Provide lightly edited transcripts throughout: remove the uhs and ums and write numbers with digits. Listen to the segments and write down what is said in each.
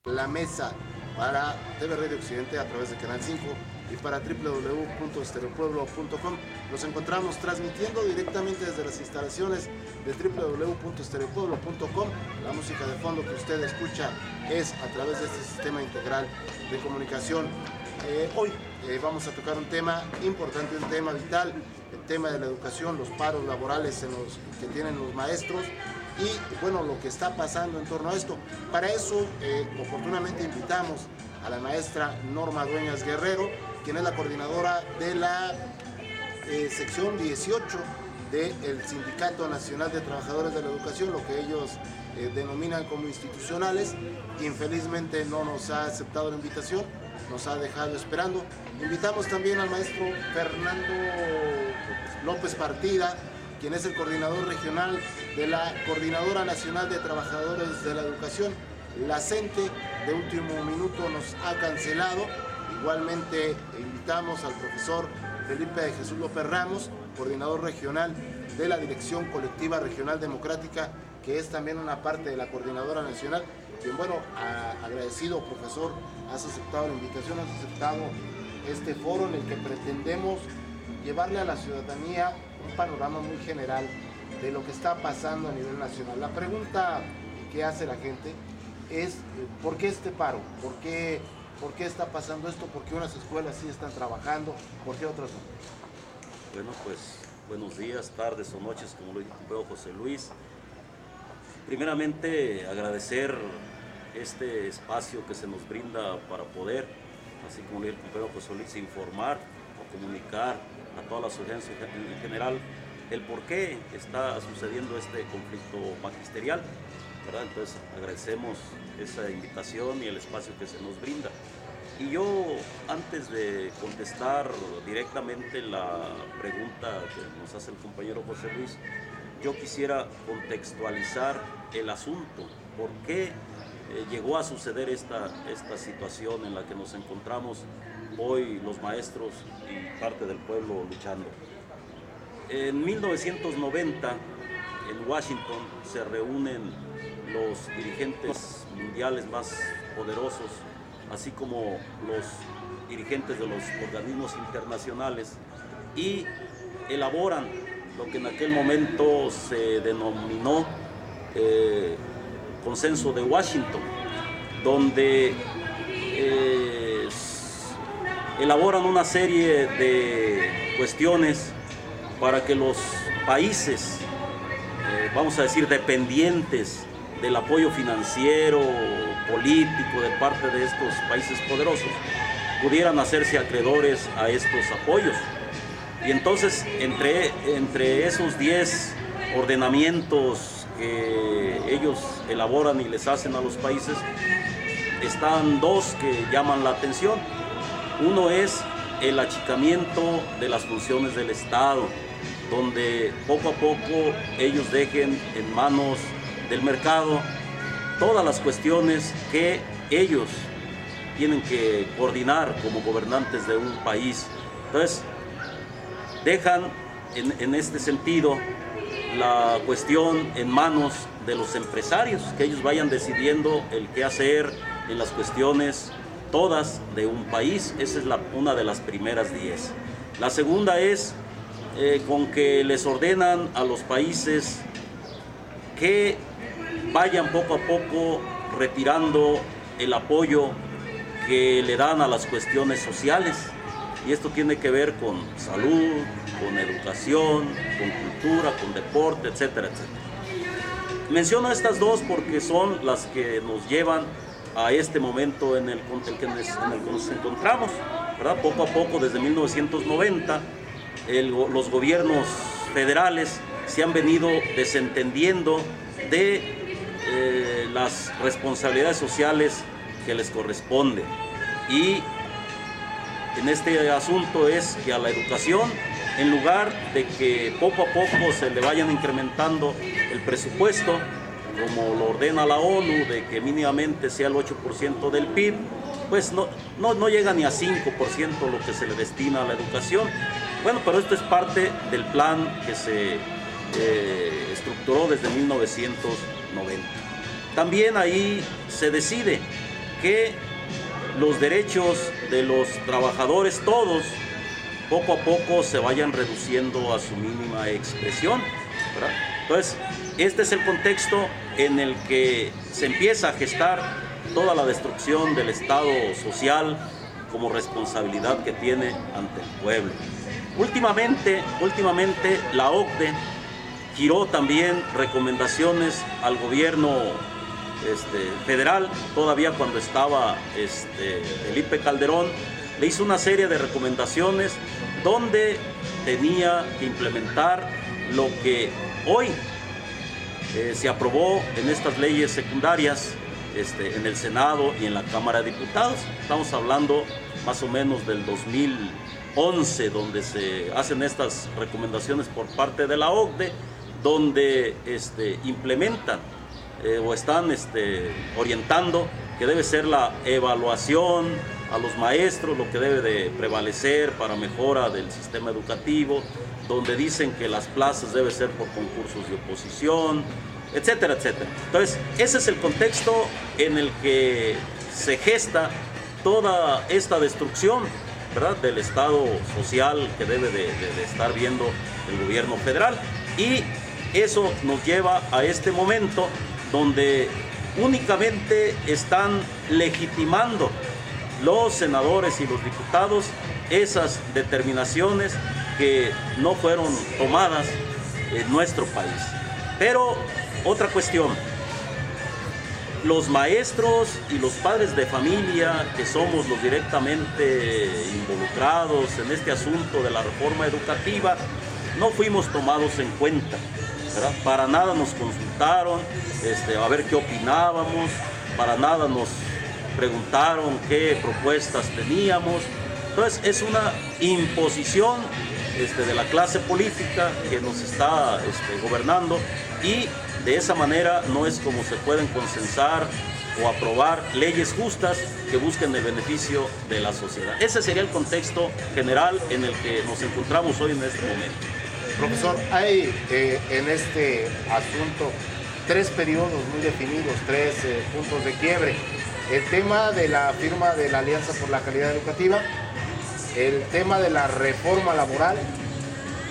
La mesa para TV Radio Occidente a través de Canal 5 y para www.estereopueblo.com. Nos encontramos transmitiendo directamente desde las instalaciones de www.estereopueblo.com. La música de fondo que usted escucha es a través de este sistema integral de comunicación. Hoy vamos a tocar un tema importante, un tema vital, el tema de la educación, los paros laborales que tienen los maestros y bueno, lo que está pasando en torno a esto. Para eso, oportunamente invitamos a la maestra Norma Dueñas Guerrero, quien es la coordinadora de la sección 18 del Sindicato Nacional de Trabajadores de la Educación, lo que ellos denominan como institucionales. Infelizmente no nos ha aceptado la invitación, nos ha dejado esperando. Invitamos también al maestro Fernando López Partida, quien es el coordinador regional de la Coordinadora Nacional de Trabajadores de la Educación. La CENTE de último minuto nos ha cancelado. Igualmente invitamos al profesor Felipe de Jesús López Ramos, coordinador regional de la Dirección Colectiva Regional Democrática, que es también una parte de la Coordinadora Nacional. Quien, bueno, agradecido, profesor, has aceptado la invitación, has aceptado este foro en el que pretendemos llevarle a la ciudadanía un panorama muy general de lo que está pasando a nivel nacional. La pregunta que hace la gente es ¿por qué este paro? ¿Por qué está pasando esto? ¿Por qué unas escuelas sí están trabajando? ¿Por qué otras no? Bueno, pues buenos días, tardes o noches, como lo dijo José Luis. Primeramente agradecer este espacio que se nos brinda para poder, así como lo dijo José Luis, informar o comunicar a toda la sociedad en general el por qué está sucediendo este conflicto magisterial, ¿verdad? Entonces agradecemos esa invitación y el espacio que se nos brinda. Y yo, antes de contestar directamente la pregunta que nos hace el compañero José Luis, yo quisiera contextualizar el asunto, por qué llegó a suceder esta situación en la que nos encontramos hoy los maestros y parte del pueblo luchando. En 1990, en Washington, se reúnen los dirigentes mundiales más poderosos, así como los dirigentes de los organismos internacionales, y elaboran lo que en aquel momento se denominó Consenso de Washington, donde elaboran una serie de cuestiones para que los países, vamos a decir, dependientes del apoyo financiero, político de parte de estos países poderosos, pudieran hacerse acreedores a estos apoyos. Y entonces, entre esos 10 ordenamientos que ellos elaboran y les hacen a los países, están dos que llaman la atención. Uno es el achicamiento de las funciones del Estado, donde poco a poco ellos dejen en manos del mercado todas las cuestiones que ellos tienen que coordinar como gobernantes de un país. Entonces, dejan en este sentido la cuestión en manos de los empresarios, que ellos vayan decidiendo el qué hacer en las cuestiones todas de un país. Esa es una de las primeras 10. La segunda es con que les ordenan a los países que vayan poco a poco retirando el apoyo que le dan a las cuestiones sociales. Y esto tiene que ver con salud, con educación, con cultura, con deporte, etcétera, etcétera. Menciono estas dos porque son las que nos llevan a este momento en el que nos encontramos, ¿verdad? Poco a poco, desde 1990, los gobiernos federales se han venido desentendiendo de las responsabilidades sociales que les corresponden. Y en este asunto es que a la educación, en lugar de que poco a poco se le vayan incrementando el presupuesto, como lo ordena la ONU, de que mínimamente sea el 8% del PIB, pues no llega ni a 5% lo que se le destina a la educación. Bueno, pero esto es parte del plan que se estructuró desde 1990. También ahí se decide que los derechos de los trabajadores todos poco a poco se vayan reduciendo a su mínima expresión, ¿verdad? Entonces, este es el contexto en el que se empieza a gestar toda la destrucción del Estado social como responsabilidad que tiene ante el pueblo. Últimamente la OCDE giró también recomendaciones al gobierno federal, todavía cuando estaba Felipe Calderón, le hizo una serie de recomendaciones donde tenía que implementar lo que hoy se aprobó en estas leyes secundarias en el Senado y en la Cámara de Diputados. Estamos hablando más o menos del 2011, donde se hacen estas recomendaciones por parte de la OCDE, donde implementan o están orientando que debe ser la evaluación a los maestros, lo que debe de prevalecer para mejora del sistema educativo, donde dicen que las plazas deben ser por concursos de oposición, etcétera, etcétera. Entonces, ese es el contexto en el que se gesta toda esta destrucción, ¿verdad?, del Estado social que debe de estar viendo el gobierno federal. Y eso nos lleva a este momento donde únicamente están legitimando los senadores y los diputados esas determinaciones que no fueron tomadas en nuestro país. Pero otra cuestión, los maestros y los padres de familia, que somos los directamente involucrados en este asunto de la reforma educativa, no fuimos tomados en cuenta, ¿verdad? Para nada nos consultaron a ver qué opinábamos, para nada nos preguntaron qué propuestas teníamos. Entonces es una imposición de la clase política que nos está gobernando, y de esa manera no es como se pueden consensar o aprobar leyes justas que busquen el beneficio de la sociedad. Ese sería el contexto general en el que nos encontramos hoy en este momento. Profesor, hay en este asunto tres periodos muy definidos, tres puntos de quiebre. El tema de la firma de la Alianza por la Calidad Educativa, el tema de la reforma laboral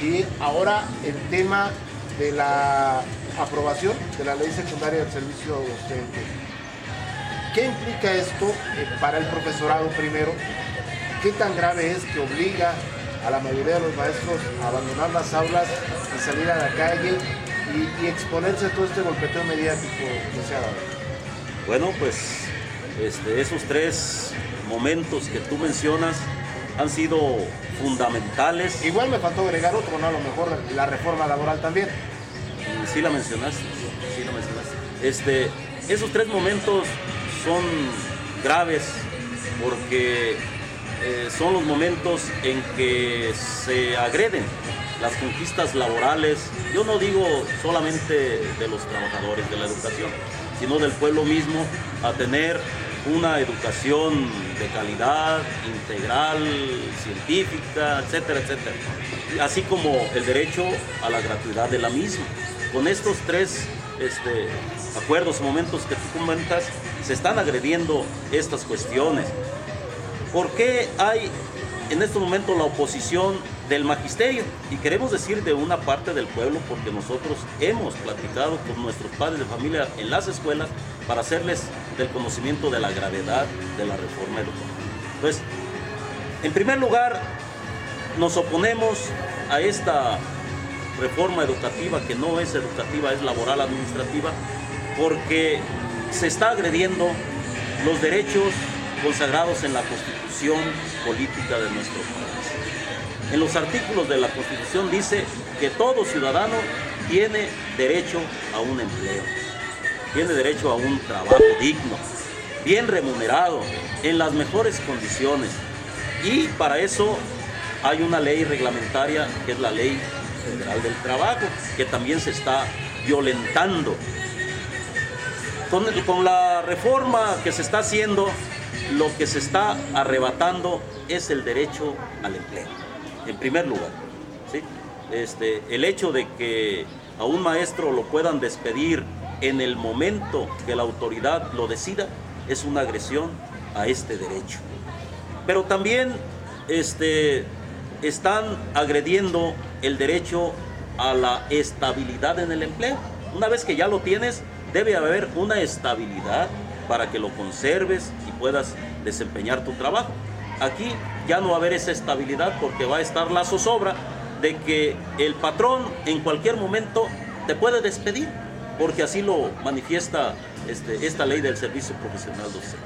y ahora el tema de la aprobación de la ley secundaria del servicio docente. ¿Qué implica esto para el profesorado primero? ¿Qué tan grave es que obliga a la mayoría de los maestros a abandonar las aulas y salir a la calle y exponerse a todo este golpeteo mediático que se ha dado? Bueno, pues esos tres momentos que tú mencionas han sido fundamentales. Igual me faltó agregar otro, ¿no? A lo mejor la reforma laboral también. Sí la mencionaste, sí la mencionaste. Esos tres momentos son graves porque son los momentos en que se agreden las conquistas laborales. Yo no digo solamente de los trabajadores de la educación, sino del pueblo mismo, a tener una educación de calidad, integral, científica, etcétera, etcétera. Así como el derecho a la gratuidad de la misma. Con estos tres acuerdos, momentos que tú comentas, se están agrediendo estas cuestiones. ¿Por qué hay en estos momentos la oposición del magisterio? Y queremos decir de una parte del pueblo, porque nosotros hemos platicado con nuestros padres de familia en las escuelas para hacerles del conocimiento de la gravedad de la reforma educativa. Entonces, en primer lugar, nos oponemos a esta reforma educativa, que no es educativa, es laboral administrativa, porque se está agrediendo los derechos consagrados en la Constitución política de nuestro país. En los artículos de la Constitución dice que todo ciudadano tiene derecho a un empleo, tiene derecho a un trabajo digno, bien remunerado, en las mejores condiciones. Y para eso hay una ley reglamentaria, que es la Ley Federal del Trabajo, que también se está violentando. Con la reforma que se está haciendo, lo que se está arrebatando es el derecho al empleo, en primer lugar, ¿sí? El hecho de que a un maestro lo puedan despedir en el momento que la autoridad lo decida, es una agresión a este derecho. Pero también están agrediendo el derecho a la estabilidad en el empleo. Una vez que ya lo tienes, debe haber una estabilidad para que lo conserves y puedas desempeñar tu trabajo. Aquí ya no va a haber esa estabilidad porque va a estar la zozobra de que el patrón en cualquier momento te puede despedir, porque así lo manifiesta esta ley del servicio profesional docente.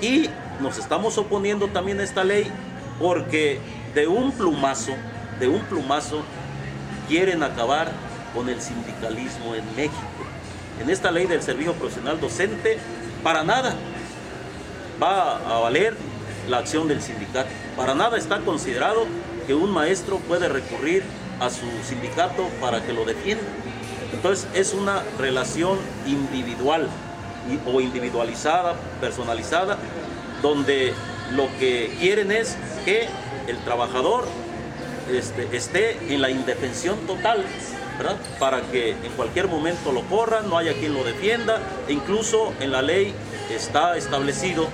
Y nos estamos oponiendo también a esta ley porque de un plumazo quieren acabar con el sindicalismo en México. En esta ley del servicio profesional docente, para nada va a valer la acción del sindicato. Para nada está considerado que un maestro puede recurrir a su sindicato para que lo defienda. Entonces es una relación individual o individualizada, personalizada, donde lo que quieren es que el trabajador esté en la indefensión total, ¿verdad? Para que en cualquier momento lo corran, no haya quien lo defienda, e incluso en la ley está establecido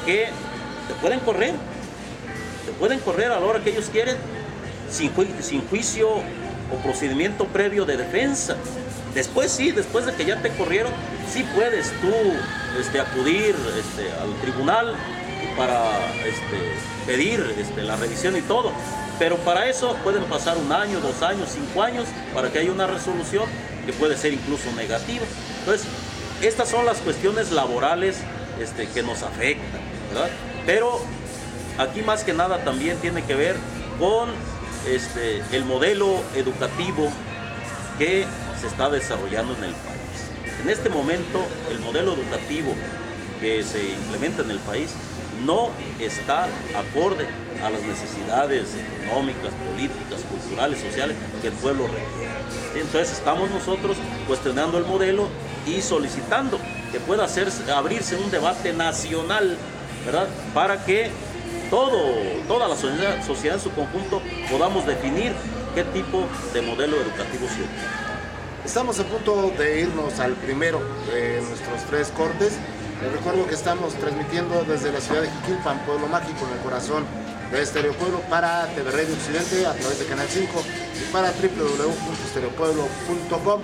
que te pueden correr a la hora que ellos quieren, sin juicio o procedimiento previo de defensa. Después sí, después de que ya te corrieron, sí puedes tú acudir al tribunal para pedir la revisión y todo. Pero para eso pueden pasar 1 año, 2 años, 5 años, para que haya una resolución que puede ser incluso negativa. Entonces, estas son las cuestiones laborales que nos afectan, ¿verdad? Pero aquí más que nada también tiene que ver con el modelo educativo que se está desarrollando en el país. En este momento, el modelo educativo que se implementa en el país no está acorde a las necesidades económicas, políticas, culturales, sociales que el pueblo requiere. Entonces estamos nosotros cuestionando el modelo y solicitando que pueda abrirse un debate nacional, ¿verdad? Para que toda la sociedad en su conjunto podamos definir qué tipo de modelo educativo se utiliza. Estamos a punto de irnos al primero de nuestros 3 cortes. Les recuerdo que estamos transmitiendo desde la ciudad de Jiquilpan, Pueblo Mágico, en el corazón de Estéreo Pueblo, para TV Radio Occidente a través de Canal 5 y para www.estereopueblo.com.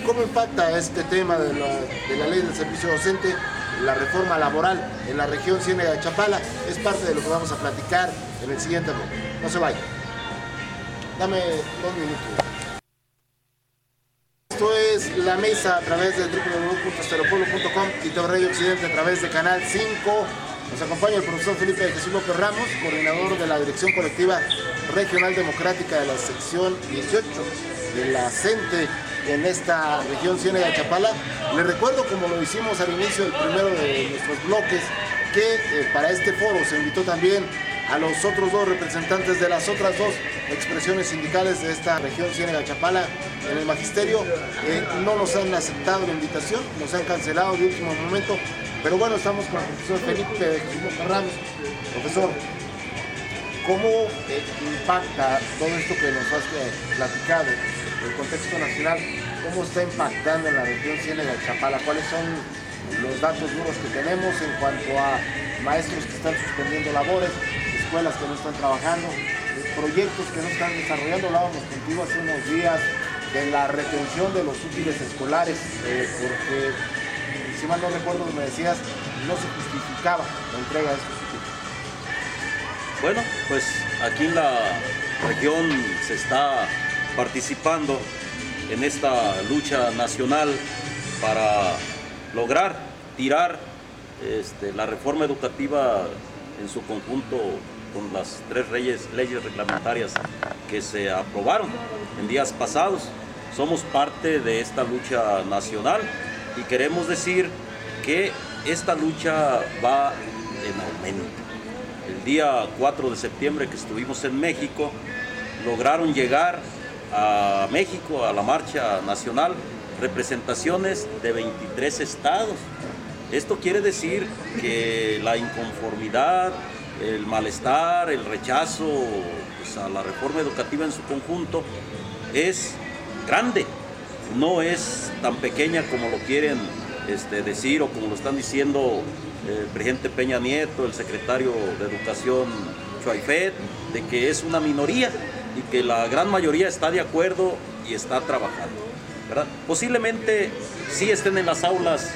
¿Cómo impacta este tema de la ley del servicio docente, la reforma laboral en la región Ciénega de Chapala? Es parte de lo que vamos a platicar en el siguiente bloque. No se vayan. Dame 2 minutos. Esto es La Mesa a través de www.estereopueblo.com y TV Radio Occidente a través de Canal 5. Nos acompaña el profesor Felipe de Jesús López Ramos, coordinador de la Dirección Colectiva Regional Democrática de la sección 18 de la CENTE en esta región Ciénega de Chapala. Les recuerdo, como lo hicimos al inicio del primero de nuestros bloques, que para este foro se invitó también a los otros 2 representantes de las otras 2 expresiones sindicales de esta región Ciénega de Chapala en el magisterio. No nos han aceptado la invitación, nos han cancelado de último momento, pero bueno, estamos con el profesor Felipe de Jesús López Ramos. Profesor, ¿cómo impacta todo esto que nos has platicado, el contexto nacional, cómo está impactando en la región Ciénega de Chapala? ¿Cuáles son los datos duros que tenemos en cuanto a maestros que están suspendiendo labores, escuelas que no están trabajando, proyectos que no están desarrollando? Hablábamos contigo hace unos días de la retención de los útiles escolares, porque, si mal no recuerdo, me decías, no se justificaba la entrega de estos útiles. Bueno, pues aquí en la región se está participando en esta lucha nacional para lograr tirar la reforma educativa en su conjunto con las 3 leyes reglamentarias que se aprobaron en días pasados. Somos parte de esta lucha nacional y queremos decir que esta lucha va en aumento. El día 4 de septiembre que estuvimos en México, lograron llegar a México, a la marcha nacional, representaciones de 23 estados. Esto quiere decir que la inconformidad, el malestar, el rechazo a la reforma educativa en su conjunto es grande, no es tan pequeña como lo quieren decir, o como lo están diciendo el presidente Peña Nieto, el secretario de Educación Chuaifet, de que es una minoría y que la gran mayoría está de acuerdo y está trabajando, ¿verdad? Posiblemente sí estén en las aulas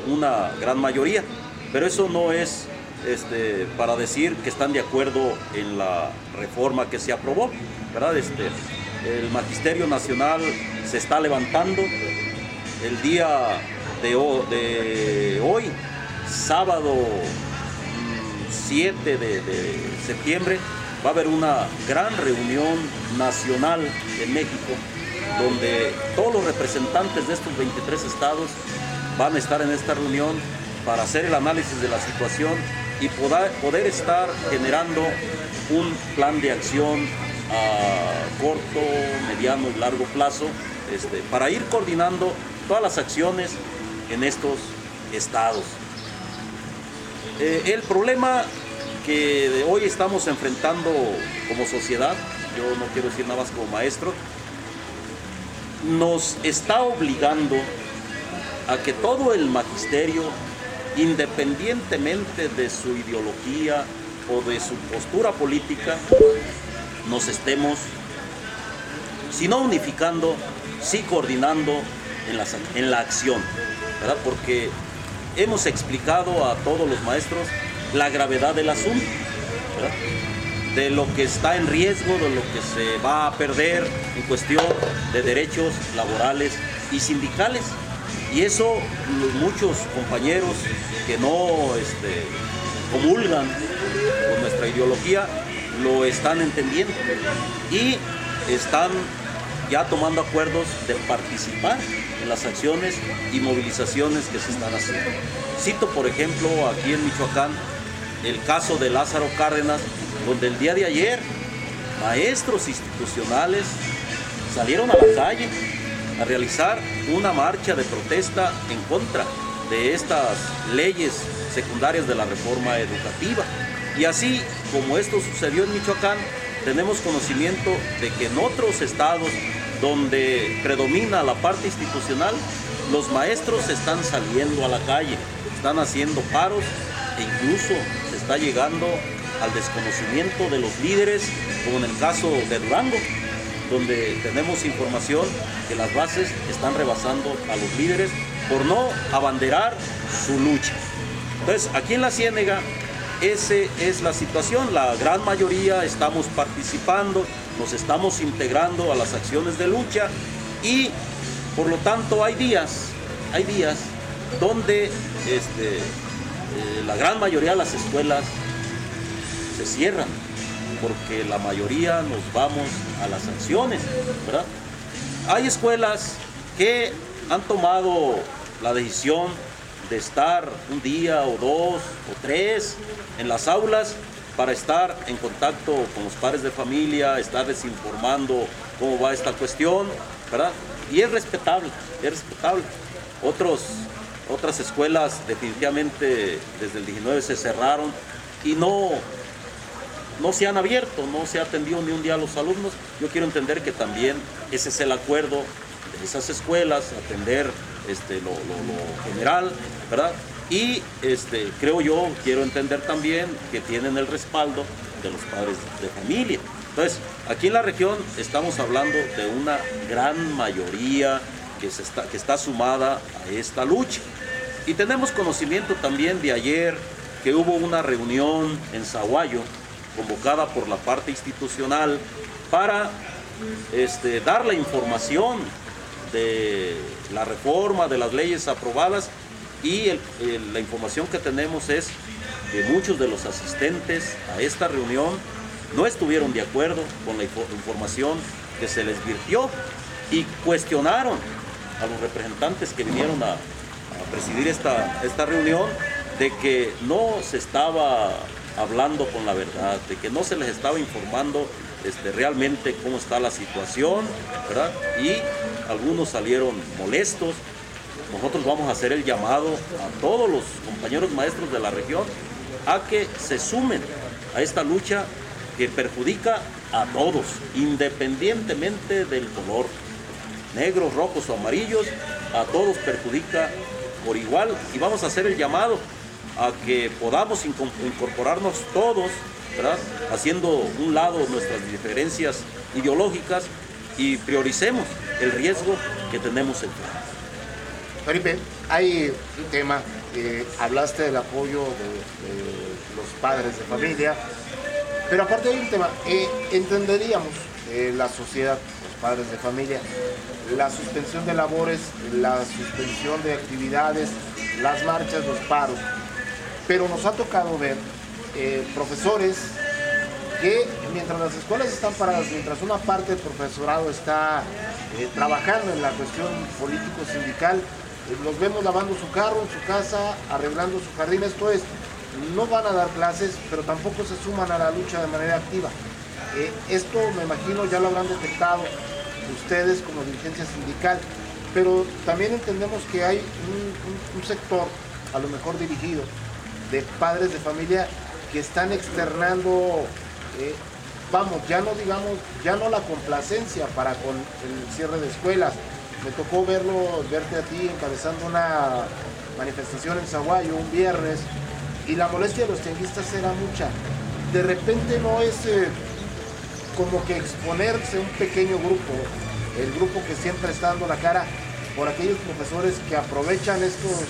una gran mayoría, pero eso no es para decir que están de acuerdo en la reforma que se aprobó, ¿verdad? El Magisterio Nacional se está levantando. El día de hoy, sábado 7 de septiembre, va a haber una gran reunión nacional en México, donde todos los representantes de estos 23 estados van a estar en esta reunión para hacer el análisis de la situación y poder estar generando un plan de acción a corto, mediano y largo plazo, para ir coordinando todas las acciones en estos estados. El problema que hoy estamos enfrentando como sociedad, yo no quiero decir nada más como maestro, nos está obligando a que todo el magisterio, independientemente de su ideología o de su postura política, nos estemos, si no unificando, sí coordinando en la acción, ¿verdad? Porque hemos explicado a todos los maestros la gravedad del asunto, ¿verdad? De lo que está en riesgo, de lo que se va a perder en cuestión de derechos laborales y sindicales. Y eso muchos compañeros que no comulgan con nuestra ideología lo están entendiendo y están ya tomando acuerdos de participar en las acciones y movilizaciones que se están haciendo. Cito, por ejemplo, aquí en Michoacán, el caso de Lázaro Cárdenas, donde el día de ayer maestros institucionales salieron a la calle a realizar una marcha de protesta en contra de estas leyes secundarias de la reforma educativa. Y así como esto sucedió en Michoacán, tenemos conocimiento de que en otros estados donde predomina la parte institucional, los maestros están saliendo a la calle, están haciendo paros e incluso se está llegando al desconocimiento de los líderes, como en el caso de Durango, donde tenemos información que las bases están rebasando a los líderes por no abanderar su lucha. Entonces, aquí en la Ciénega, esa es la situación. La gran mayoría estamos participando, nos estamos integrando a las acciones de lucha y, por lo tanto, hay días donde la gran mayoría de las escuelas se cierran, porque la mayoría nos vamos a las acciones, ¿verdad? Hay escuelas que han tomado la decisión de estar un día o dos o tres en las aulas para estar en contacto con los padres de familia, estarles informando cómo va esta cuestión, ¿verdad? Y es respetable, es respetable. Otras escuelas definitivamente desde el 19 se cerraron y no se han abierto, no se ha atendido ni un día a los alumnos. Yo quiero entender que también ese es el acuerdo de esas escuelas, atender lo general, ¿verdad? Y quiero entender también que tienen el respaldo de los padres de familia. Entonces, aquí en la región estamos hablando de una gran mayoría que está sumada a esta lucha. Y tenemos conocimiento también de ayer que hubo una reunión en Sahuayo, convocada por la parte institucional para dar la información de la reforma, de las leyes aprobadas, y la información que tenemos es que muchos de los asistentes a esta reunión no estuvieron de acuerdo con la información que se les virtió y cuestionaron a los representantes que vinieron a presidir esta reunión de que no se estaba hablando con la verdad, de que no se les estaba informando realmente cómo está la situación, ¿verdad? Y algunos salieron molestos. Nosotros vamos a hacer el llamado a todos los compañeros maestros de la región a que se sumen a esta lucha que perjudica a todos, independientemente del color, negros, rojos o amarillos, a todos perjudica por igual, y vamos a hacer el llamado a que podamos incorporarnos todos, ¿verdad? Haciendo un lado nuestras diferencias ideológicas y prioricemos el riesgo que tenemos enfrente. Felipe, hay un tema, hablaste del apoyo de los padres de familia, pero aparte hay un tema, entenderíamos la sociedad, los padres de familia, la suspensión de labores, la suspensión de actividades, las marchas, los paros, pero nos ha tocado ver profesores que mientras las escuelas están paradas, mientras una parte del profesorado está trabajando en la cuestión político-sindical, los vemos lavando su carro en su casa, arreglando su jardín. Esto es, no van a dar clases, pero tampoco se suman a la lucha de manera activa. Esto, me imagino, ya lo habrán detectado ustedes como dirigencia sindical, pero también entendemos que hay un sector, a lo mejor dirigido, de padres de familia que están externando, ya no la complacencia para con el cierre de escuelas. Me tocó verte a ti encabezando una manifestación en Zaguayo un viernes, y la molestia de los tianguistas era mucha. De repente no es como que exponerse un pequeño grupo, el grupo que siempre está dando la cara por aquellos profesores que aprovechan estos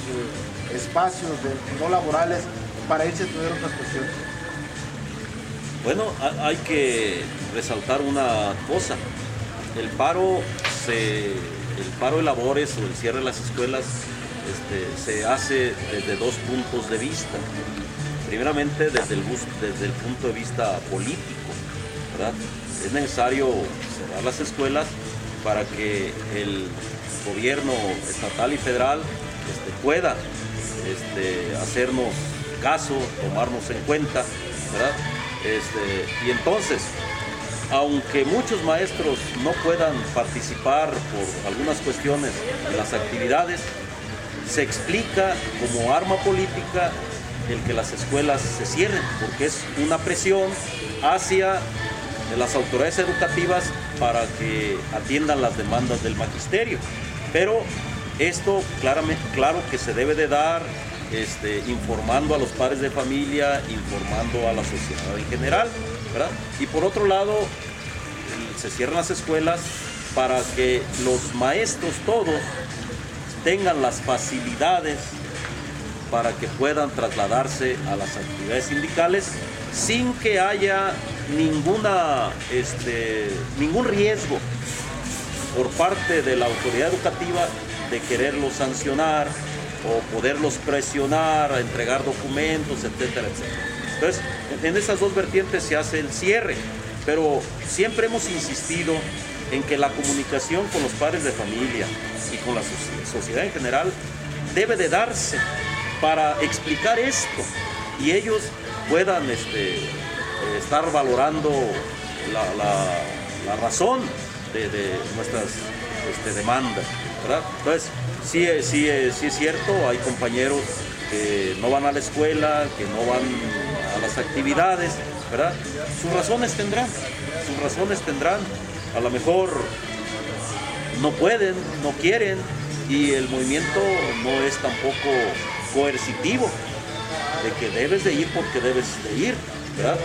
espacios no laborales para irse a estudiar otras cuestiones. Bueno, hay que resaltar una cosa. El paro de labores o el cierre de las escuelas se hace desde dos puntos de vista. Primeramente, desde el punto de vista político, ¿verdad? Es necesario cerrar las escuelas para que el gobierno estatal y federal pueda hacernos caso, tomarnos en cuenta, ¿verdad? Y entonces, aunque muchos maestros no puedan participar por algunas cuestiones en las actividades, se explica como arma política el que las escuelas se cierren, porque es una presión hacia las autoridades educativas para que atiendan las demandas del magisterio. Pero esto claro que se debe de dar informando a los padres de familia, informando a la sociedad en general, ¿verdad? Y por otro lado, se cierran las escuelas para que los maestros todos tengan las facilidades para que puedan trasladarse a las actividades sindicales sin que haya ningún riesgo por parte de la autoridad educativa de quererlos sancionar o poderlos presionar a entregar documentos, etcétera, etcétera. Entonces, en esas dos vertientes se hace el cierre, pero siempre hemos insistido en que la comunicación con los padres de familia y con la sociedad en general debe de darse para explicar esto y ellos puedan estar valorando la razón de nuestras demandas, ¿verdad? Entonces, sí es cierto, hay compañeros que no van a la escuela, que no van a las actividades, ¿verdad? Sus razones tendrán, a lo mejor no pueden, no quieren, y el movimiento no es tampoco coercitivo, de que debes de ir porque debes de ir, ¿verdad?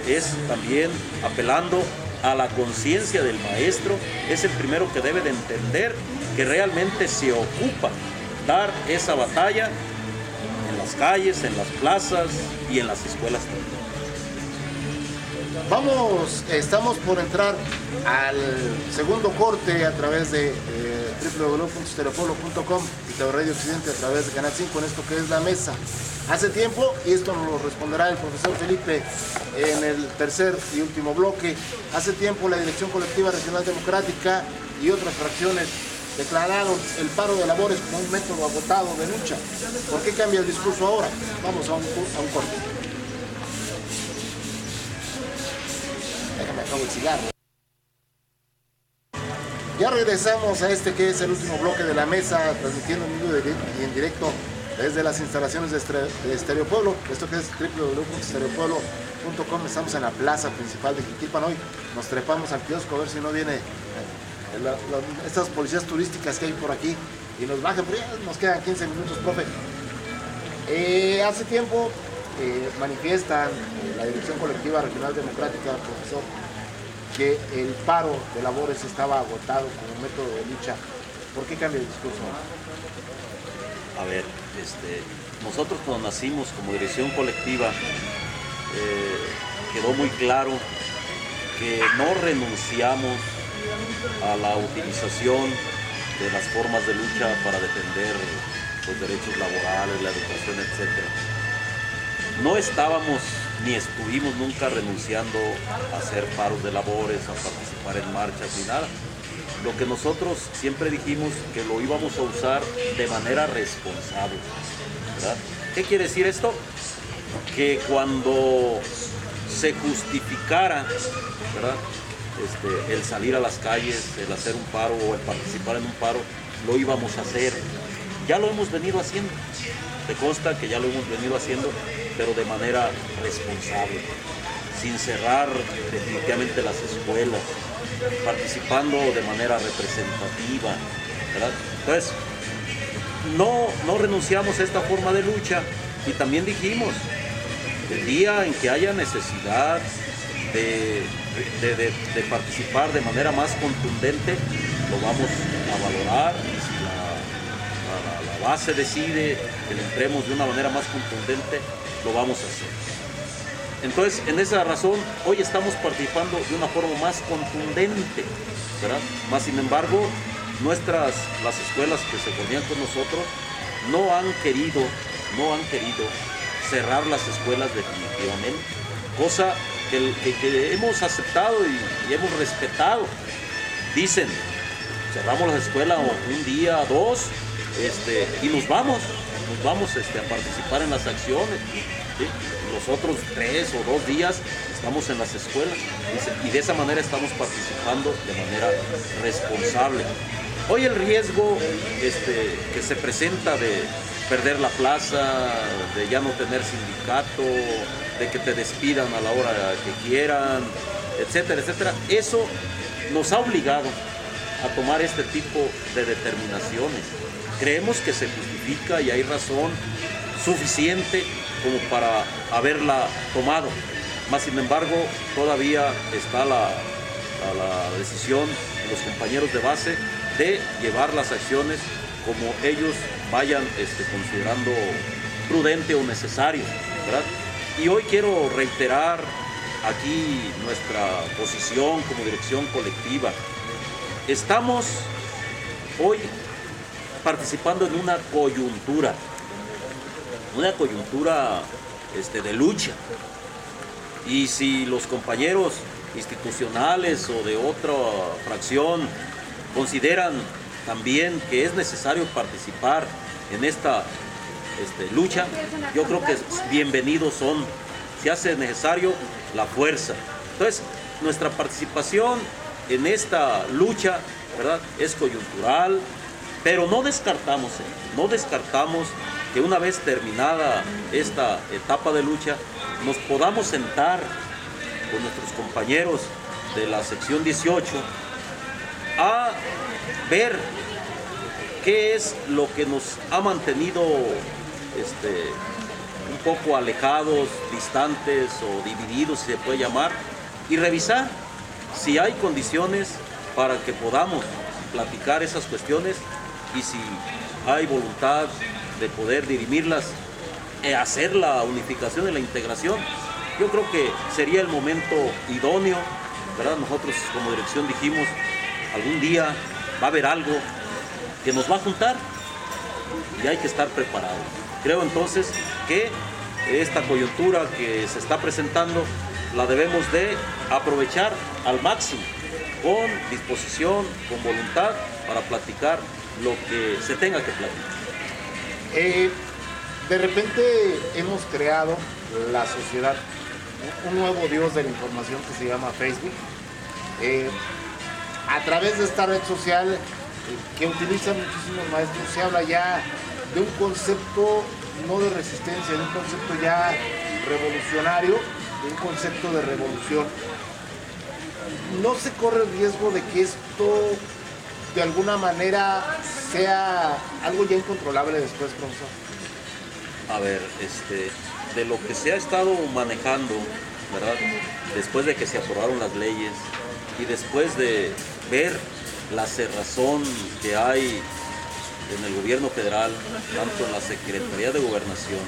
Es también apelando a la conciencia del maestro, es el primero que debe de entender que realmente se ocupa dar esa batalla en las calles, en las plazas y en las escuelas también. Estamos por entrar al segundo corte a través de www.stereopueblo.com y TV Radio Occidente a través de Canal 5 en esto que es La Mesa. Hace tiempo, y esto nos lo responderá el profesor Felipe en el tercer y último bloque, hace tiempo la Dirección Colectiva Regional Democrática y otras fracciones declararon el paro de labores como un método agotado de lucha. ¿Por qué cambia el discurso ahora? Vamos a un corte. Déjame acabo el cigarro. Ya regresamos a este que es el último bloque de La Mesa, transmitiendo en vivo y en directo desde las instalaciones de Estéreo Pueblo. Esto que es www.stereopueblo.com. Estamos en la plaza principal de Jiquilpan. Hoy nos trepamos al kiosco a ver si no viene estas policías turísticas que hay por aquí. y nos bajen, pero ya nos quedan 15 minutos, profe. Hace tiempo manifiestan la Dirección Colectiva Regional Democrática, profesor, que el paro de labores estaba agotado como método de lucha. ¿Por qué cambia el discurso? A ver, nosotros cuando nacimos como dirección colectiva, quedó muy claro que no renunciamos a la utilización de las formas de lucha para defender los derechos laborales, la educación, etc. No estábamos ni estuvimos nunca renunciando a hacer paros de labores, a participar en marchas ni nada. Lo que nosotros siempre dijimos que lo íbamos a usar de manera responsable, ¿verdad? ¿Qué quiere decir esto? Que cuando se justificara, ¿verdad?, el salir a las calles, el hacer un paro o el participar en un paro, lo íbamos a hacer. Ya lo hemos venido haciendo. Te consta que ya lo hemos venido haciendo, pero de manera responsable, sin cerrar definitivamente las escuelas, participando de manera representativa, ¿verdad? Entonces, no renunciamos a esta forma de lucha y también dijimos, el día en que haya necesidad de participar de manera más contundente, lo vamos a valorar y si la base decide que le entremos de una manera más contundente, lo vamos a hacer. Entonces, en esa razón, hoy estamos participando de una forma más contundente, ¿verdad? Más sin embargo, las escuelas que se ponían con nosotros no han querido cerrar las escuelas definitivamente, cosa que hemos aceptado y hemos respetado. Dicen, cerramos las escuelas un día, dos, y nos vamos a participar en las acciones, ¿sí? Los otros 3 o 2 días estamos en las escuelas y de esa manera estamos participando de manera responsable. Hoy el riesgo que se presenta de perder la plaza, de ya no tener sindicato, de que te despidan a la hora que quieran, etcétera, etcétera, eso nos ha obligado a tomar este tipo de determinaciones. Creemos que se justifica y hay razón suficiente como para haberla tomado. Más sin embargo, todavía está la decisión de los compañeros de base de llevar las acciones como ellos vayan considerando prudente o necesario, ¿verdad? Y hoy quiero reiterar aquí nuestra posición como dirección colectiva. Estamos hoy participando en una coyuntura de lucha. Y si los compañeros institucionales o de otra fracción consideran también que es necesario participar en esta lucha, yo creo que bienvenidos son. Si hace necesario la fuerza. Entonces, nuestra participación en esta lucha, ¿verdad?, es coyuntural, pero no descartamos que una vez terminada esta etapa de lucha, nos podamos sentar con nuestros compañeros de la sección 18 a ver qué es lo que nos ha mantenido un poco alejados, distantes o divididos, si se puede llamar, y revisar si hay condiciones para que podamos platicar esas cuestiones y si hay voluntad de poder dirimirlas, hacer la unificación y la integración. Yo creo que sería el momento idóneo, ¿verdad? Nosotros como dirección dijimos, algún día va a haber algo que nos va a juntar y hay que estar preparados. Creo entonces que esta coyuntura que se está presentando la debemos de aprovechar al máximo, con disposición, con voluntad, para platicar lo que se tenga que platicar. De repente hemos creado la sociedad, un nuevo dios de la información que se llama Facebook. A través de esta red social que utilizan muchísimos maestros, se habla ya de un concepto no de resistencia, de un concepto ya revolucionario, de un concepto de revolución. ¿No se corre el riesgo de que esto de alguna manera sea algo ya incontrolable después, profesor? A ver, de lo que se ha estado manejando, ¿verdad? Después de que se aprobaron las leyes y después de ver la cerrazón que hay en el gobierno federal, tanto en la Secretaría de Gobernación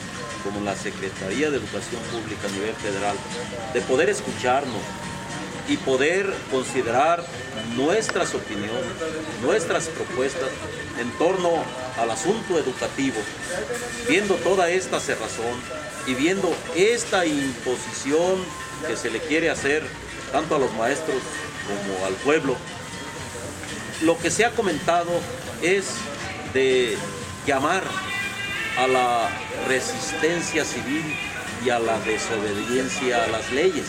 como en la Secretaría de Educación Pública a nivel federal, de poder escucharnos y poder considerar nuestras opiniones, nuestras propuestas en torno al asunto educativo, viendo toda esta cerrazón y viendo esta imposición que se le quiere hacer tanto a los maestros como al pueblo. Lo que se ha comentado es de llamar a la resistencia civil y a la desobediencia a las leyes,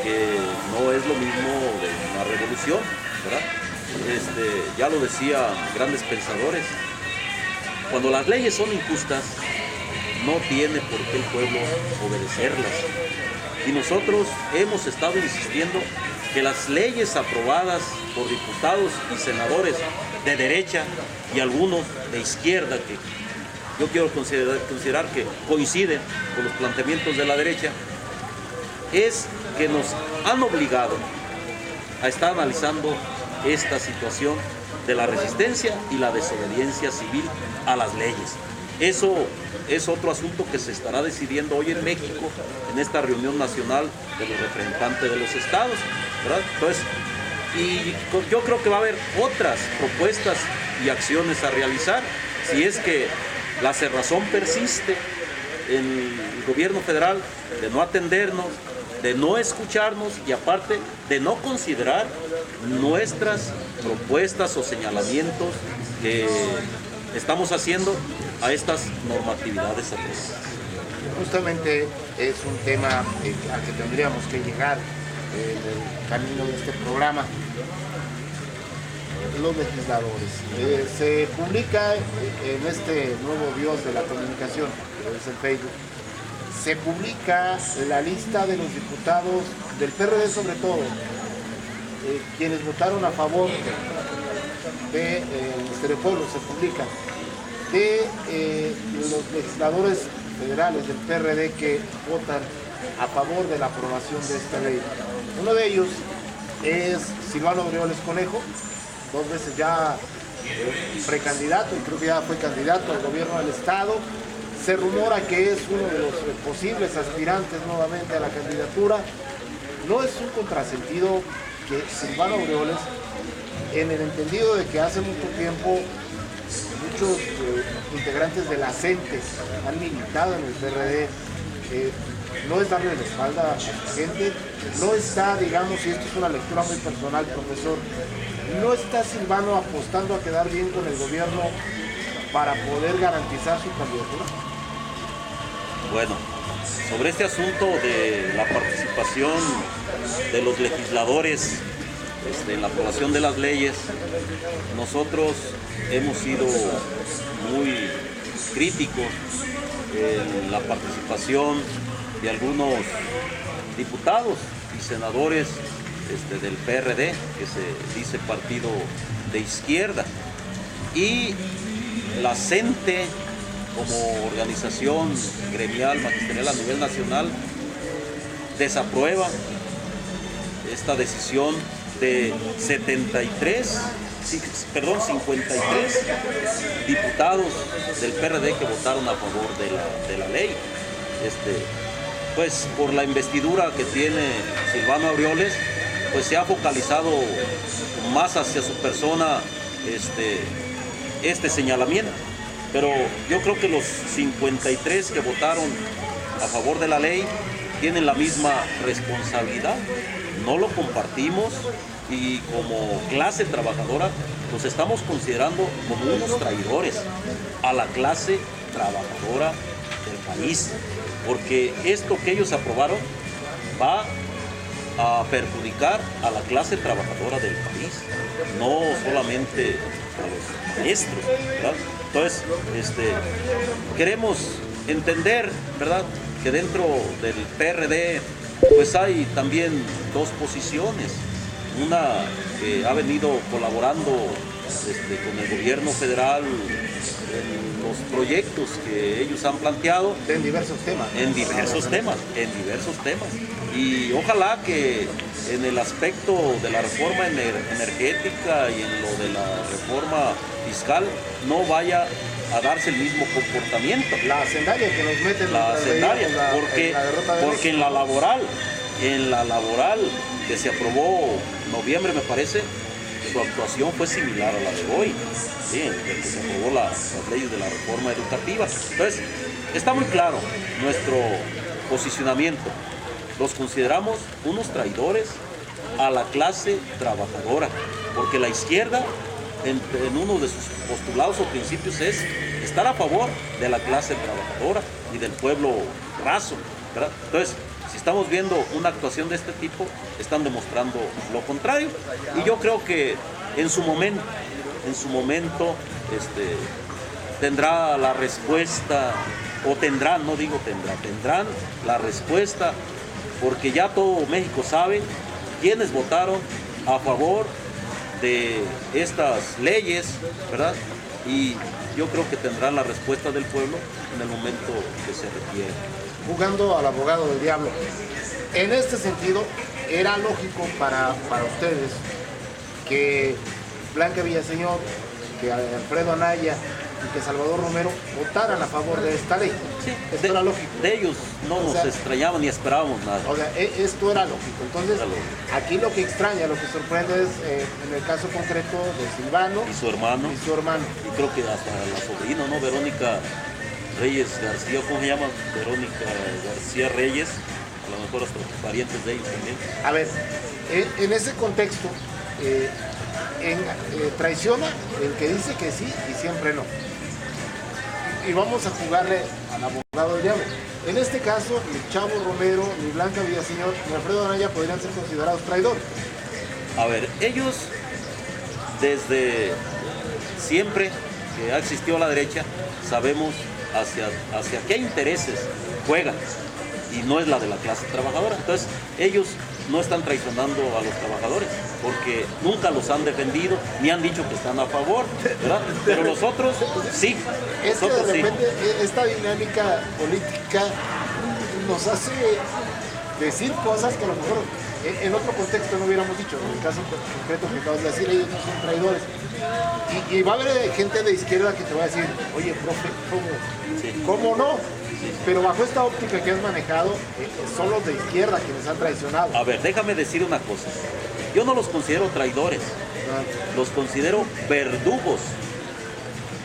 que no es lo mismo de una revolución, ¿verdad? Ya lo decían grandes pensadores, cuando las leyes son injustas, no tiene por qué el pueblo obedecerlas. Y nosotros hemos estado insistiendo que las leyes aprobadas por diputados y senadores de derecha y algunos de izquierda, que yo quiero considerar que coinciden con los planteamientos de la derecha, es que nos han obligado a estar analizando esta situación de la resistencia y la desobediencia civil a las leyes. Eso es otro asunto que se estará decidiendo hoy en México, en esta reunión nacional de los representantes de los estados, ¿verdad? Entonces, y yo creo que va a haber otras propuestas y acciones a realizar si es que la cerrazón persiste en el gobierno federal de no atendernos, de no escucharnos y aparte de no considerar nuestras propuestas o señalamientos que estamos haciendo a estas normatividades aprobadas. Justamente es un tema al que tendríamos que llegar en el camino de este programa. Los legisladores. Se publica en este nuevo dios de la comunicación, que es el Facebook, se publica la lista de los diputados del PRD sobre todo, quienes votaron a favor de Ministerio de Pueblo, se publica, de los legisladores federales del PRD que votan a favor de la aprobación de esta ley. Uno de ellos es Silvano Aureoles Conejo, 2 veces ya precandidato, y creo que ya fue candidato al gobierno del estado. Se rumora que es uno de los posibles aspirantes nuevamente a la candidatura. No es un contrasentido que Silvano Aureoles, en el entendido de que hace mucho tiempo muchos integrantes de la CENTE han militado en el PRD, no es darle la espalda a la gente, no está, digamos, y esto es una lectura muy personal, profesor, no está Silvano apostando a quedar bien con el gobierno para poder garantizar su candidatura. Bueno, sobre este asunto de la participación de los legisladores en la aprobación de las leyes, nosotros hemos sido muy críticos en la participación de algunos diputados y senadores del PRD, que se dice partido de izquierda, y la CENTE como organización gremial magisterial a nivel nacional desaprueba esta decisión de 53 diputados del PRD que votaron a favor de la ley. Pues por la investidura que tiene Silvano Aureoles, pues se ha focalizado más hacia su persona este señalamiento. Pero yo creo que los 53 que votaron a favor de la ley tienen la misma responsabilidad. No lo compartimos y como clase trabajadora los estamos considerando como unos traidores a la clase trabajadora del país, porque esto que ellos aprobaron va a perjudicar a la clase trabajadora del país, no solamente a los maestros, ¿verdad? Entonces, queremos entender, ¿verdad?, que dentro del PRD pues hay también 2 posiciones. una que ha venido colaborando con el gobierno federal en los proyectos que ellos han planteado. En diversos temas. En diversos temas. Y ojalá que en el aspecto de la reforma energética y en lo de la reforma fiscal no vaya a darse el mismo comportamiento. La hacendaria que nos meten la hacendaria, porque en la laboral que se aprobó en noviembre, me parece, su actuación fue similar a la de hoy, ¿sí? En el que se aprobó las leyes de la reforma educativa. Entonces, está muy claro nuestro posicionamiento. Los consideramos unos traidores a la clase trabajadora, porque la izquierda, en uno de sus postulados o principios, es estar a favor de la clase trabajadora y del pueblo raso, ¿verdad? Entonces, si estamos viendo una actuación de este tipo, están demostrando lo contrario. Y yo creo que en su momento, tendrá la respuesta, o tendrán, no digo tendrá, tendrán la respuesta, porque ya todo México sabe quiénes votaron a favor de estas leyes, ¿verdad? Y yo creo que tendrán la respuesta del pueblo en el momento que se requiere. Jugando al abogado del diablo, en este sentido, era lógico para ustedes que Blanca Villaseñor, que Alfredo Anaya y que Salvador Romero votaran a favor de esta ley. Sí, esto era lógico. De ellos no nos extrañaban ni esperábamos nada. O sea, esto era lógico. Entonces, aquí lo que extraña, lo que sorprende es, en el caso concreto de Silvano y su hermano. Y creo que hasta la sobrina, ¿no? Verónica Reyes García, ¿cómo se llama? Verónica García Reyes, a lo mejor hasta los parientes de ellos también. A ver, en ese contexto, traiciona el que dice que sí y siempre no. Y vamos a jugarle al abogado del diablo. En este caso, ni Chavo Romero, ni Blanca Villaseñor, ni Alfredo Anaya podrían ser considerados traidores. A ver, ellos desde siempre que ha existido la derecha, sabemos hacia qué intereses juegan, y no es la de la clase trabajadora. Entonces, ellos no están traicionando a los trabajadores, porque nunca los han defendido, ni han dicho que están a favor, ¿verdad? Pero los otros, sí. Es que de repente esta dinámica política nos hace decir cosas que a lo mejor en otro contexto no hubiéramos dicho. En el caso concreto que acabas de decir, ellos no son traidores. Y va a haber gente de izquierda que te va a decir, oye, profe, ¿cómo no? Pero bajo esta óptica que has manejado, son los de izquierda quienes han traicionado. A ver, déjame decir una cosa. Yo no los considero traidores, los considero verdugos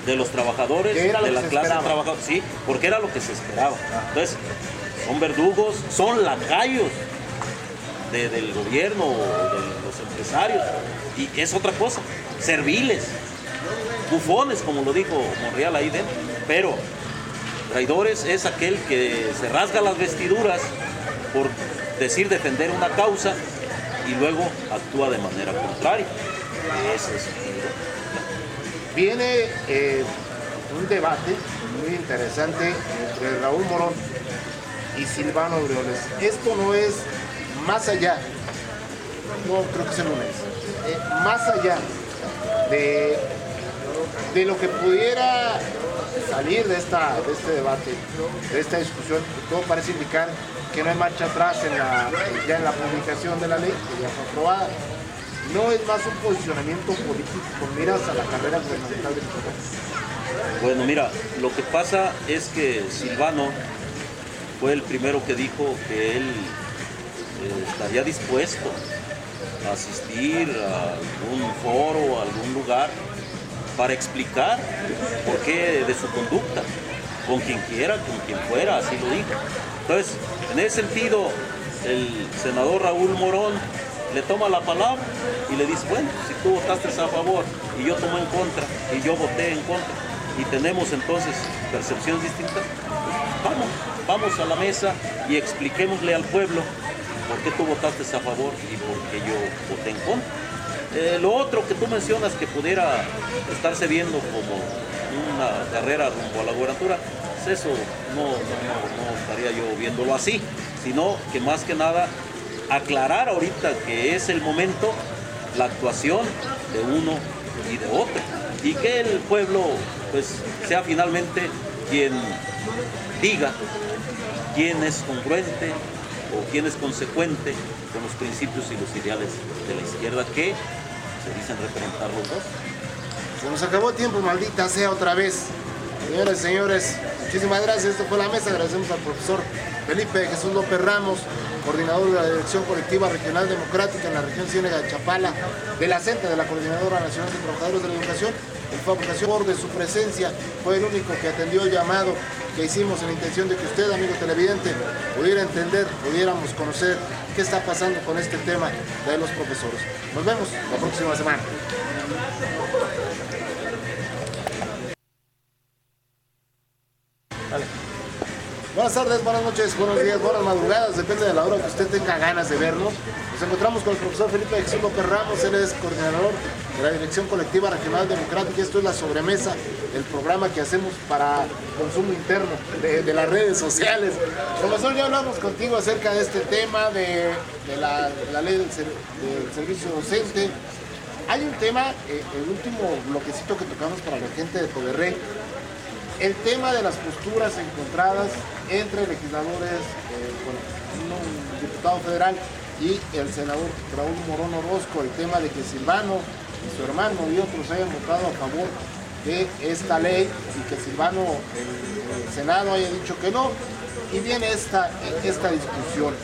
de los trabajadores, de la clase trabajadora. Sí, porque era lo que se esperaba. Entonces, son verdugos, son lacayos del gobierno o de los empresarios. Y es otra cosa, serviles, bufones, como lo dijo Monreal ahí dentro. Pero traidores es aquel que se rasga las vestiduras por decir defender una causa y luego actúa de manera contraria. Ese es. Viene un debate muy interesante entre Raúl Morón y Silvano Aureoles. Esto no es más allá, no creo que sea el lunes, más allá de lo que pudiera salir de este debate, de esta discusión. Todo parece indicar que no hay marcha atrás ya en la publicación de la ley, que ya fue aprobada. No es más un posicionamiento político con miras a la carrera gubernamental de México. Bueno, mira, lo que pasa es que Silvano fue el primero que dijo que él estaría dispuesto a asistir a algún foro, a algún lugar, para explicar por qué de su conducta, con quien quiera, con quien fuera, así lo dijo. Entonces, en ese sentido, el senador Raúl Morón le toma la palabra y le dice, bueno, si tú votaste a favor y yo tomé en contra y yo voté en contra y tenemos entonces percepciones distintas, pues vamos a la mesa y expliquémosle al pueblo por qué tú votaste a favor y por qué yo voté en contra. Lo otro que tú mencionas que pudiera estarse viendo como una carrera rumbo a la gubernatura, pues eso no estaría yo viéndolo así, sino que más que nada aclarar ahorita que es el momento la actuación de uno y de otro, y que el pueblo pues sea finalmente quien diga quién es congruente o quién es consecuente con los principios y los ideales de la izquierda que se dicen representar los dos. Se nos acabó el tiempo, maldita sea otra vez. Señores y señores, muchísimas gracias. Esto fue La Mesa. Agradecemos al profesor Felipe Jesús López Ramos, coordinador de la Dirección Colectiva Regional Democrática en la región Ciénega de Chapala, de la CENTE, de la Coordinadora Nacional de Trabajadores de la Educación. El favor de su presencia fue el único que atendió el llamado que hicimos en la intención de que usted, amigo televidente, pudiera entender, pudiéramos conocer qué está pasando con este tema de los profesores. Nos vemos la próxima semana. Vale. Buenas tardes, buenas noches, buenos días, buenas madrugadas, depende de la hora que usted tenga ganas de vernos. Nos encontramos con el profesor Felipe Jesús López Ramos, él es coordinador de la Dirección Colectiva Regional Democrática. Esto es La Sobremesa, el programa que hacemos para consumo interno de las redes sociales. Profesor, ya hablamos contigo acerca de este tema de la ley del servicio docente. Hay un tema, el último bloquecito que tocamos para la gente de Poderrey, el tema de las posturas encontradas entre legisladores, un diputado federal y el senador Raúl Morón Orozco, el tema de que Silvano y su hermano y otros hayan votado a favor de esta ley y que Silvano, el Senado, haya dicho que no, y viene esta discusión.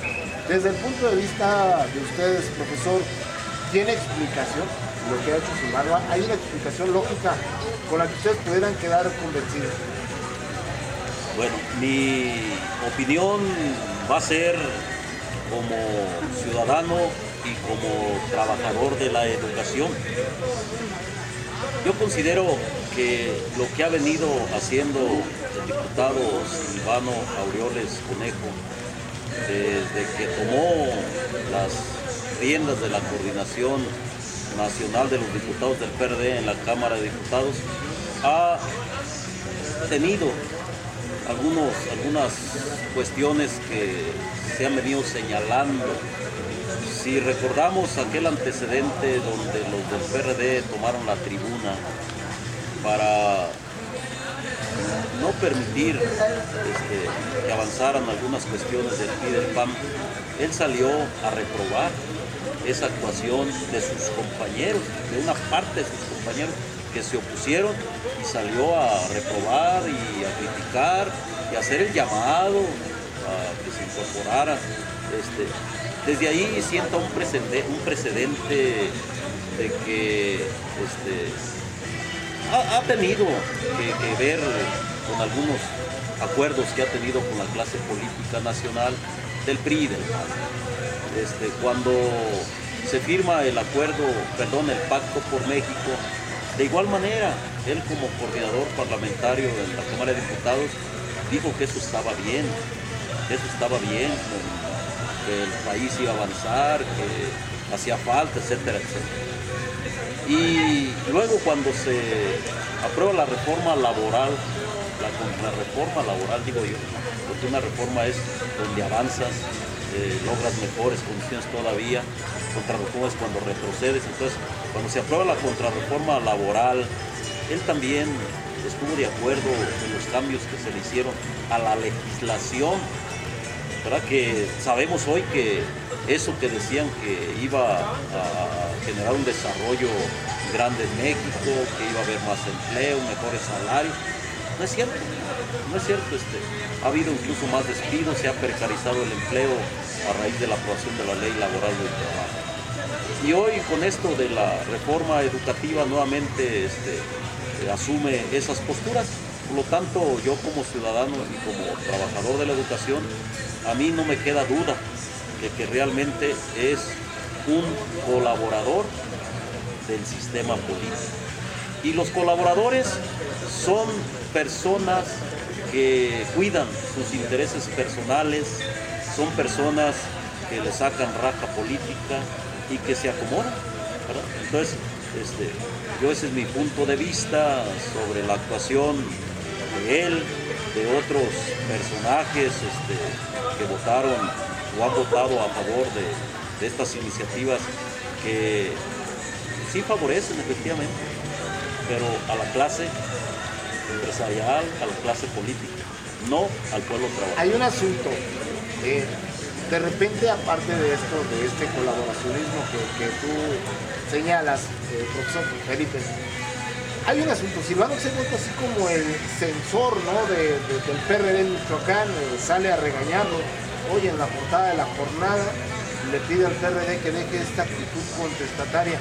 Desde el punto de vista de ustedes, profesor, ¿tiene explicación lo que ha hecho Silvano? ¿Hay una explicación lógica con la que ustedes pudieran quedar convencidos? Bueno, mi opinión va a ser como ciudadano y como trabajador de la educación. Yo considero que lo que ha venido haciendo el diputado Silvano Aureoles Conejo, desde que tomó las riendas de la coordinación nacional de los diputados del PRD en la Cámara de Diputados, ha tenido algunas cuestiones que se han venido señalando. Si recordamos aquel antecedente donde los del PRD tomaron la tribuna para no permitir que avanzaran algunas cuestiones del PRI y del PAN, él salió a reprobar esa actuación de sus compañeros, de una parte de sus compañeros que se opusieron, y salió a reprobar y a criticar y a hacer el llamado a que se incorporara. Desde ahí sienta un precedente de que ha tenido que ver con algunos acuerdos que ha tenido con la clase política nacional del PRI y del PAN. Cuando se firma el Pacto por México, de igual manera, él como coordinador parlamentario en la Cámara de Diputados dijo que eso estaba bien, que el país iba a avanzar, que hacía falta, etcétera, etcétera. Y luego cuando se aprueba la reforma laboral, la contrarreforma laboral, digo yo, porque una reforma es donde avanzas, logras mejores condiciones todavía, contrarreforma es cuando retrocedes. Entonces, cuando se aprueba la contrarreforma laboral, él también estuvo de acuerdo en los cambios que se le hicieron a la legislación, ¿verdad? Que sabemos hoy que eso que decían que iba a generar un desarrollo grande en México, que iba a haber más empleo, mejores salarios, no es cierto, no es cierto. Ha habido incluso más despidos, se ha precarizado el empleo a raíz de la aprobación de la Ley Laboral del Trabajo. Y hoy con esto de la reforma educativa nuevamente asume esas posturas. Por lo tanto, yo como ciudadano y como trabajador de la educación, a mí no me queda duda de que realmente es un colaborador del sistema político. Y los colaboradores son personas que cuidan sus intereses personales, son personas que le sacan raja política y que se acomodan, ¿verdad? Entonces, ese es mi punto de vista sobre la actuación de él, de otros personajes que votaron o han votado a favor de estas iniciativas que sí favorecen efectivamente, pero a la clase empresarial, a la clase política, no al pueblo trabajador. Hay un asunto, de repente, aparte de esto, de este colaboracionismo que tú señalas, profesor Felipe, hay un asunto. Silvano se ha vuelto así como el censor, ¿no?, del PRD en Michoacán, sale a regañarlo. Hoy en la portada de La Jornada le pide al PRD que deje esta actitud contestataria.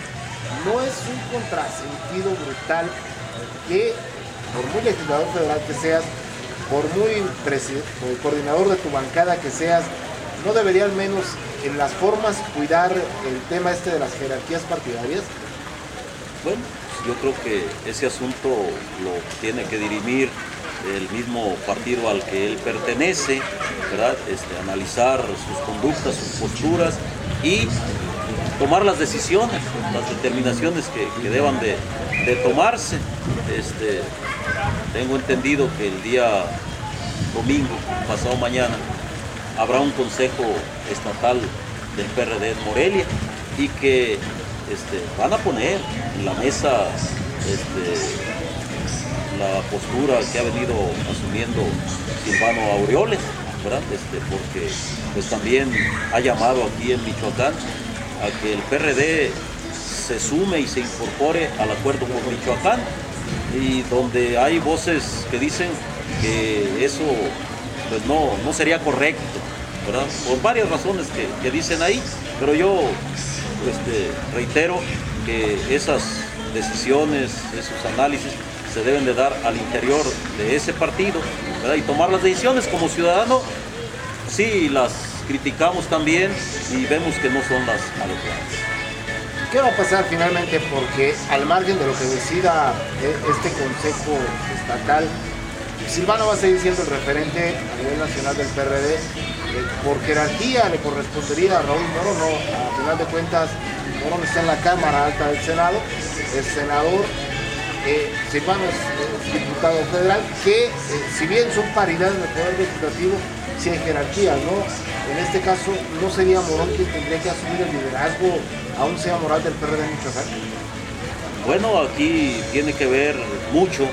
¿No es un contrasentido brutal que, por muy legislador federal que seas, por muy coordinador de tu bancada que seas, no debería al menos en las formas cuidar el tema este de las jerarquías partidarias? Bueno, yo creo que ese asunto lo tiene que dirimir el mismo partido al que él pertenece, ¿verdad? Analizar sus conductas, sus posturas y tomar las decisiones, las determinaciones que deban de tomarse. Tengo entendido que el día domingo, pasado mañana, habrá un consejo estatal del PRD en Morelia y que van a poner en la mesa la postura que ha venido asumiendo Silvano Aureoles, ¿verdad? Porque pues también ha llamado aquí en Michoacán a que el PRD se sume y se incorpore al acuerdo con Michoacán, y donde hay voces que dicen que eso pues no sería correcto, ¿verdad? Por varias razones que dicen ahí, pero yo reitero que esas decisiones, esos análisis se deben de dar al interior de ese partido, ¿verdad? Y tomar las decisiones como ciudadano. Sí, las criticamos también y vemos que no son las adecuadas. ¿Qué va a pasar finalmente? Porque al margen de lo que decida este Consejo Estatal, Silvano va a seguir siendo el referente a nivel nacional del PRD. Por jerarquía le correspondería a Raúl Morón, ¿no? A final de cuentas, Morón está en la Cámara Alta del Senado, es senador. Silvano es diputado federal, que si bien son paridad en el Poder Legislativo, sí hay jerarquías, ¿no? En este caso, ¿no sería Morón quien tendría que asumir el liderazgo, aún sea moral, del PRD en Michoacán? Bueno, aquí tiene que ver mucho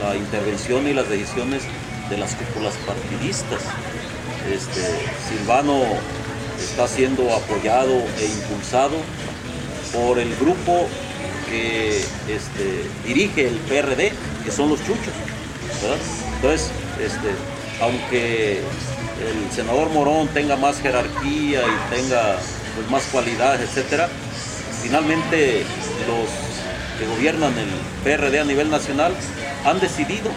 la intervención y las decisiones de las cúpulas partidistas. Silvano está siendo apoyado e impulsado por el grupo que dirige el PRD, que son los chuchos, ¿verdad? Entonces, aunque el senador Morón tenga más jerarquía y tenga pues más cualidades, etcétera, finalmente los que gobiernan el PRD a nivel nacional han decidido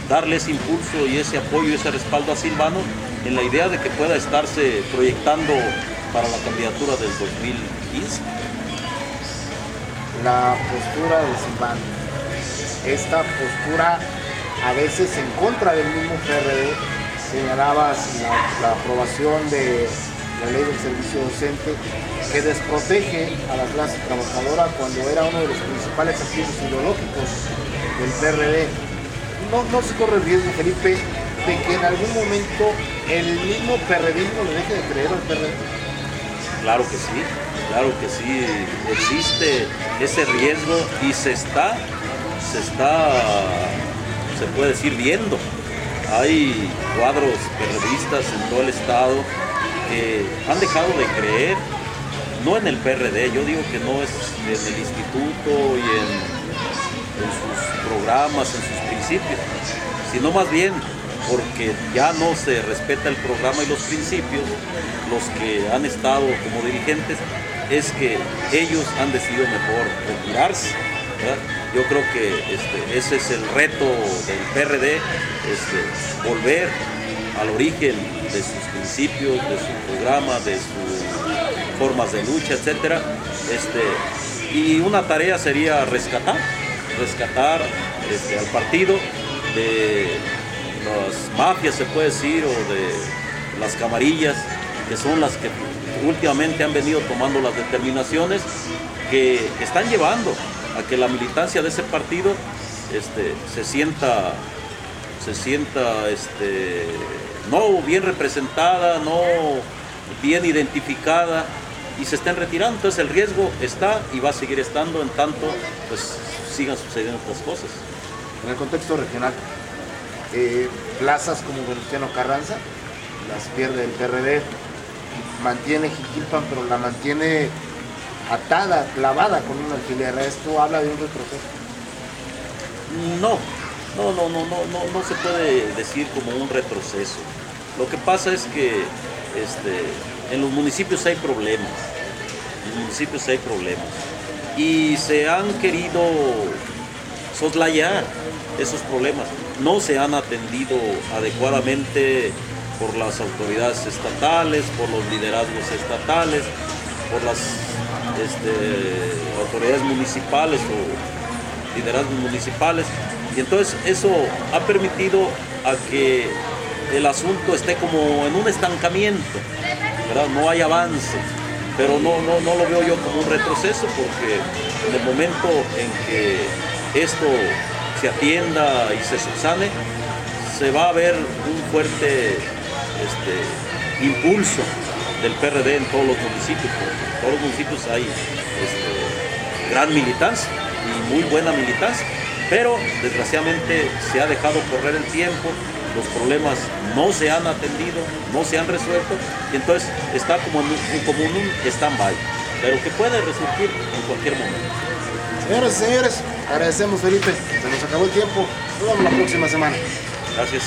darle ese impulso y ese apoyo y ese respaldo a Silvano en la idea de que pueda estarse proyectando para la candidatura del 2015. La postura de Silvano, esta postura a veces en contra del mismo PRD, señalabas la aprobación de la ley del servicio docente que desprotege a la clase trabajadora cuando era uno de los principales activos ideológicos del PRD. No se corre el riesgo, Felipe, de que en algún momento el mismo PRDismo le deje de creer al PRD. Claro que sí, existe ese riesgo y se puede decir, viendo. Hay cuadros periodistas en todo el estado que han dejado de creer, no en el PRD, yo digo que no es en el instituto y en sus programas, en sus principios, sino más bien porque ya no se respeta el programa y los principios. Los que han estado como dirigentes es que ellos han decidido mejor retirarse, ¿verdad? Yo creo que ese es el reto del PRD, volver al origen de sus principios, de su programa, de sus formas de lucha, etcétera. Y una tarea sería rescatar al partido de las mafias, se puede decir, o de las camarillas, que son las que últimamente han venido tomando las determinaciones que están llevando a que la militancia de ese partido se sienta no bien representada, no bien identificada, y se estén retirando. Entonces el riesgo está y va a seguir estando en tanto pues sigan sucediendo estas cosas. En el contexto regional, plazas como Venustiano Carranza las pierde el PRD, mantiene Jiquilpan, pero la mantiene atada, clavada con un alfiler. Esto habla de un retroceso. No se puede decir como un retroceso. Lo que pasa es que en los municipios hay problemas. Y se han querido soslayar esos problemas. No se han atendido adecuadamente por las autoridades estatales, por los liderazgos estatales, por las autoridades municipales o liderazgos municipales. Y entonces eso ha permitido a que el asunto esté como en un estancamiento, ¿verdad? No hay avance, pero no lo veo yo como un retroceso, porque en el momento en que esto se atienda y se subsane, se va a ver un fuerte impulso del PRD en todos los municipios, porque en todos los municipios hay gran militancia y muy buena militancia, pero desgraciadamente se ha dejado correr el tiempo, los problemas no se han atendido, no se han resuelto, y entonces está como en un stand-by, pero que puede resurgir en cualquier momento. Señoras y señores, agradecemos, Felipe, se nos acabó el tiempo, nos vemos la próxima semana. Gracias.